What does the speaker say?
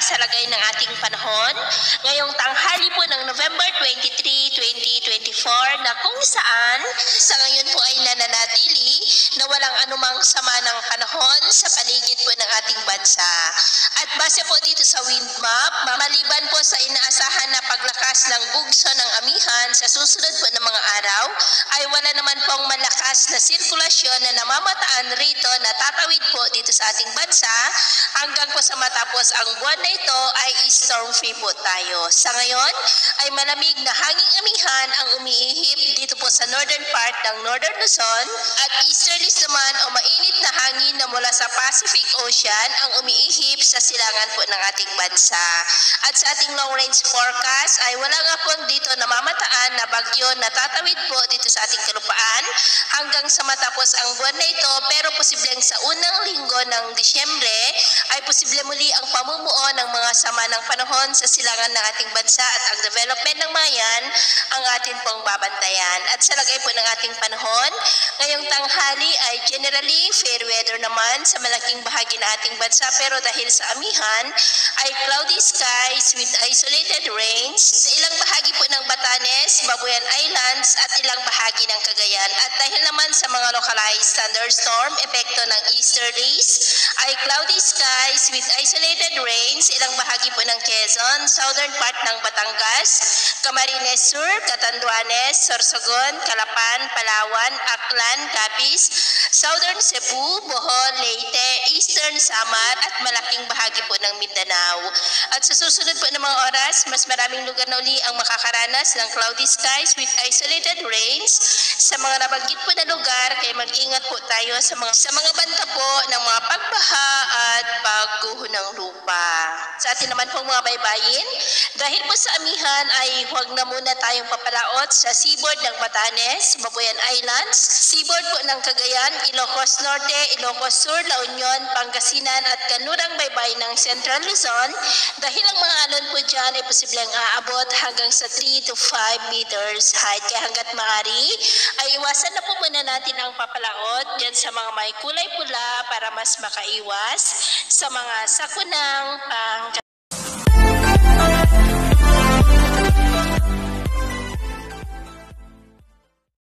sa lagay ng ating panahon ngayong tanghali po ng November 23, 2024 na kung saan sa ngayon po ay nananatili na walang anumang sama ng panahon sa paligid po ng ating bansa. At base po dito sa wind map, maliban po sa inaasahan na paglakas ng bugso ng amihan sa susunod po ng mga araw, ay wala naman pong malakas na sirkulasyon na namamataan rito na tatawid po dito sa ating bansa hanggang po sa matapos ang buwan na ito ay storm free po tayo. Sa ngayon ay malamig na hanging amihan ang umiihip dito po sa northern part ng Northern Luzon at easterlies naman o mainit na hangin na mula sa Pacific Ocean ang umiihip sa silangan po ng ating bansa. At sa ating long range forecast ay wala nga po dito namamataan na bagyo na tatawid po dito sa ating kalupaan hanggang sa matapos ang buwan na ito, pero posibleng sa unang linggo ng Disyembre ay posible muli ang pamumuo ng mga sama ng panahon sa silangan ng ating bansa at ang development ng mayan ang atin pong babantayan. At sa lagay po ng ating panahon, ngayong tanghali ay generally fair weather naman sa malaking bahagi ng ating bansa, pero dahil sa amihan ay cloudy skies with isolated rains sa ilang bahagi po ng Batanes, Babuyan Islands at ilang bahagi ng Cagayan. At dahil naman sa mga localized thunderstorm epekto ng easterlies ay cloudy skies with isolated rains ilang bahagi po ng Quezon, southern part ng Batangas, Camarines Sur, Catanduanes, Sorsogon, Calapan, Palawan, Aklan, Capiz, southern Cebu, Bohol, Leyte, eastern Samar at malaking bahagi po ng Mindanao. At sa susunod po ng mga oras, mas maraming lugar na uli ang makakaranas ng cloudy skies with isolated rains sa mga nabanggit po na lugar, kaya mag-ingat po tayo sa mga banta po ng mga pagbaha at pagguho ng lupa. Sa atin naman pong mga baybayin, dahil po sa amihan ay huwag na muna tayong papalaot sa seaboard ng Batanes, Babuyan Islands, seaboard po ng Cagayan, Ilocos Norte, Ilocos Sur, La Union, Pangasinan at kanlurang baybay ng Central Luzon, dahil ang mga alon po dyan ay posibleng aabot hanggang sa 3 to 5 meters height. Kaya hanggat maaari ay iwasan na po muna natin ang papalaot dyan sa mga may kulay pula para mas makaiwas sa mga sakunang pang